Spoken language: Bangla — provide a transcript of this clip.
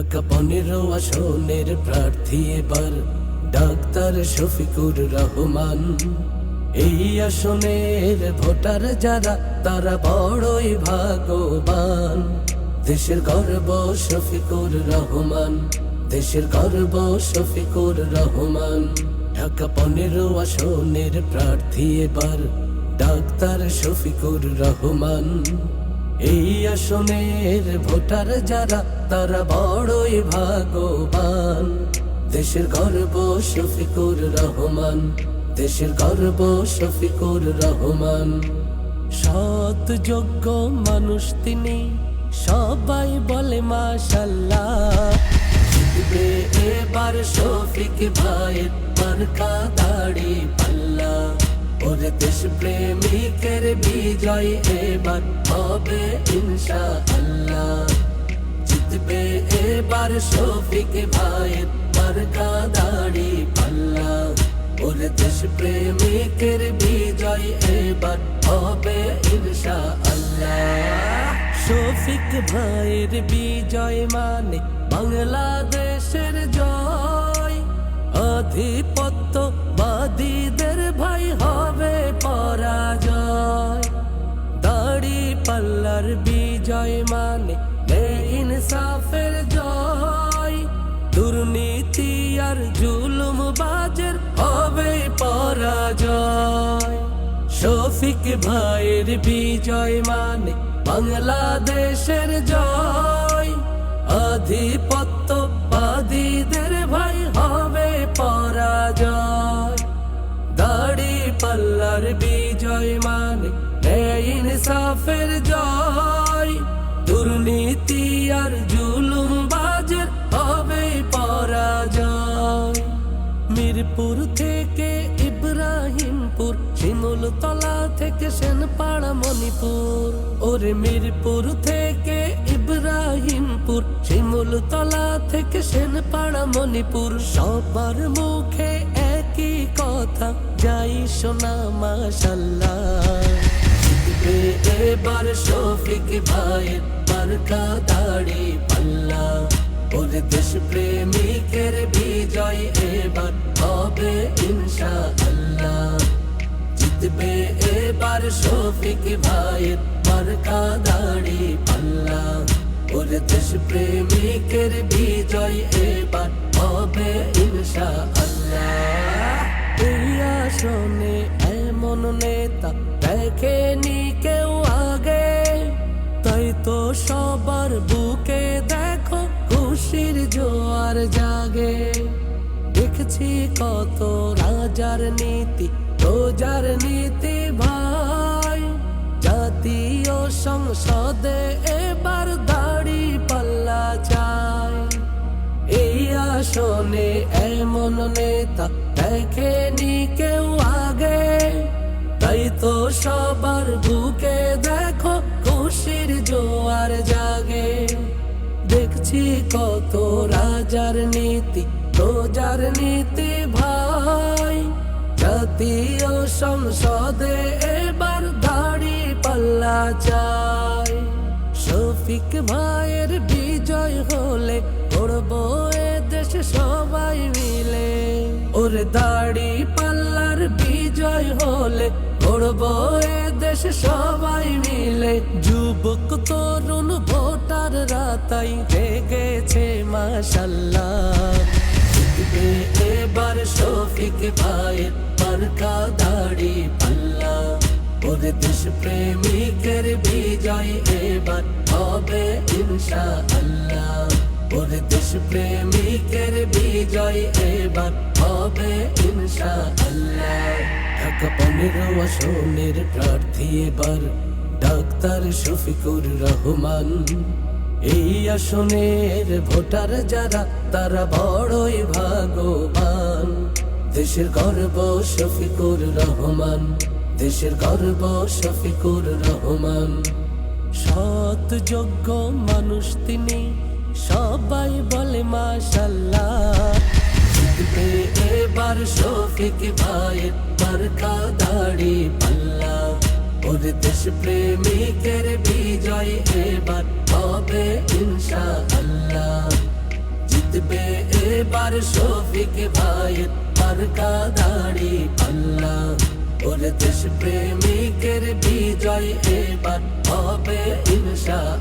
ঢাকা 15 আসনের প্রার্থী এবার ডাক্তার শফিকুর রহমান। এই আসনের ভোটার যারা তারা বড়ই ভাগ্যবান। দেশের গর্ব শফিকুর রহমান, দেশের গর্ব শফিকুর রহমান। ঢাকা 15 আসনের প্রার্থী এবার ডাক্তার শফিকুর রহমান। এই আসনের ভোটার যারা তারা বড়ই ভাগ্যবান। দেশের গর্ব শফিকুর রহমান, দেশের গর্ব শফিকুর রহমান। সৎ যোগ্য মানুষ তিনি, সবাই বলে মাশাআল্লাহ। জিতবে এবার শফিক ভাইয়ের মার্কা দাড়ি পাল্লা। ওরে দেশ প্রেমিকের বিজয় এবার হবে ইনশাআল্লাহ। জিতবে এবার শফিক ভাইয়ের মার্কা দাড়ি পাল্লা। ওরে দেশ প্রেমিকের বিজয় এবার হবে ইনশাআল্লাহ। শফিক ভাইয়ের বিজয় মানে বাংলাদেশের জয়। আধিপত্যবাদীদের ভাই হবে পরাজয়। দাড়ি পাল্লার বিজয় মানে ইনসাফের জয়। দুর্নীতি আর জুলুমবাজের হবে পরাজয়। শফিক ভাইয়ের বিজয় মানে বাংলাদেশের জয়। আধিপত্যবাদীদের ভাই হবে পরাজয়। দাড়ি পাল্লার বিজয় মানে ইনসাফের জয়। দুর্নীতি আর জুলুমবাজের হবে পরাজয়। মিরপুর থেকে ইব্রাহিমপুর, শিমুলতলা থেকে সেনপাড়া মণিপুর। ওরে মিরপুর থেকে ইব্রাহিমপুর, শিমুলতলা থেকে সেনপাড়া মণিপুর। সবার মুখে একই কথা, যাই শোনা মাশাআল্লাহ। জিতবে এবার শফিক ভাইয়ের মার্কা দাড়ি পাল্লা। ওরে দেশ প্রেমিকের বিজয় এবার হবে ইনশাআল্লাহ। জিতবে এবার শফিক ভাইয়ের মার্কা দাড়ি পাল্লা। ওরে দেশ প্রেমিকের বিজয় এবার হবে ইনশাআল্লাহ। এই আসনে এমন নেতা দেখেনি কেউ আগে, তাই তো সবার বুকে দেখো খুশির জোয়ার জাগে। দেখছি কত রাজার নীতি, প্রজার নীতি ভাই। জাতীয় সংসদে এবার দাড়ি পাল্লা চাই। এই আসনে এমন নেতা দেখেনি কেউ আগে, তাই তো সবার বুকে দেখো খুশির জোয়ার জাগে। দেখছি কত রাজার নীতি, প্রজার নীতি ভাই। জাতীয় সংসদে এবার দাড়ি পাল্লা চাই। শফিক ভাইয়ের বিজয় হলে করব এ দেশ সবাই মিলে। ওরে দাড়ি পাল্লার বিজয় হলে করব এ দেশ সবাই মিলে। যুবক তরুণ ভোটাররা তাই জেগেছে মাশাআল্লাহ। জিতবে এবার শফিক ভাইয়ের মার্কা দাড়ি পাল্লা। ওরে দেশ প্রেমিকের বিজয় এবার হবে ইনশাআল্লাহ। ওরে দেশ প্রেমিকের বিজয় এবার হবে ইনশাআল্লাহ। ঢাকা 15 আসনের প্রার্থী এবার ডাক্তার শফিকুর রহমান। এই আসনের ভোটার যারা তারা বড়ই ভাগ্যবান। দেশের গর্ব শফিকুর রহমান, দেশের গর্ব শফিকুর রহমান। সৎ যোগ্য মানুষ তিনি, সবাই বলে মাশাআল্লাহ। জিতবে এবার শফিক ভাইয়ের মার্কা দাড়ি পাল্লা। ওরে দেশ প্রেমিকের বিজয় এবার হবে ইনশাআল্লাহ। এবার শফিক ভাইয়ের মার্কা দাড়ি পাল্লা। ওরে দেশ প্রেমিকের বিজয় এবার হবে ইনশাআল্লাহ।